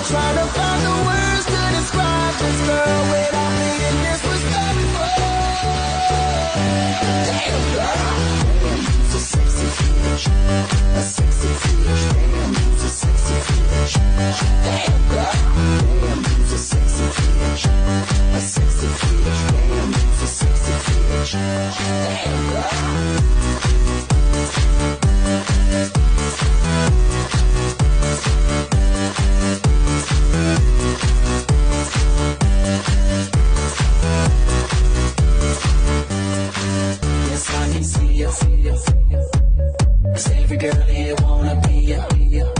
try to find the words to describe this girl without being disrespectful. Damn girl, damn, you's a sexy bitch, a sexy bitch. Damn, you's a sexy bitch. Damn girl, damn, you's a sexy bitch, a sexy bitch. Damn, you's a sexy bitch. Damn girl.